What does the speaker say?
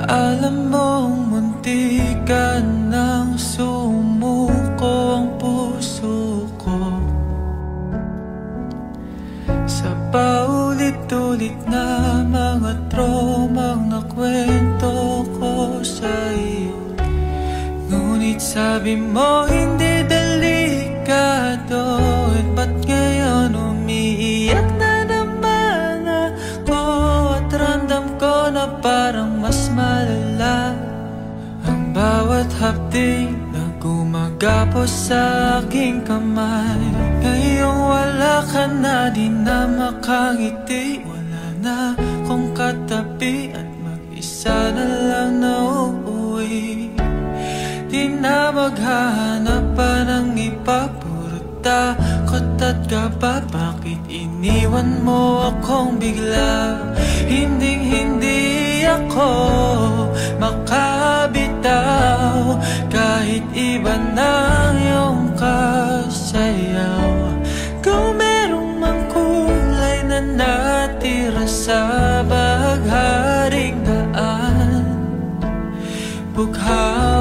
Alam mong muntikan nang sumuko ang puso ko sa paulit-ulit na mga tromang nakwento ko sa iyo. Ngunit sabi mo hindi delikado, at ba't ngayon umiiyak na naman ako? At ramdam ko na parang mas malala ang bawat hapdi na gumagapos sa aking kamay. Ngayong wala ka na, di na makangiti, wala na kong katabi, at mag-isa na lang na uuwi. Di na maghahanap pa ng iba, puro takot at kaba. Bakit iniwan mo akong bigla? Hinding-hindi ako makabitaw kahit iba na iyong kasayaw. Kung merong mang kulay na natira sa bagharing daan, bughaw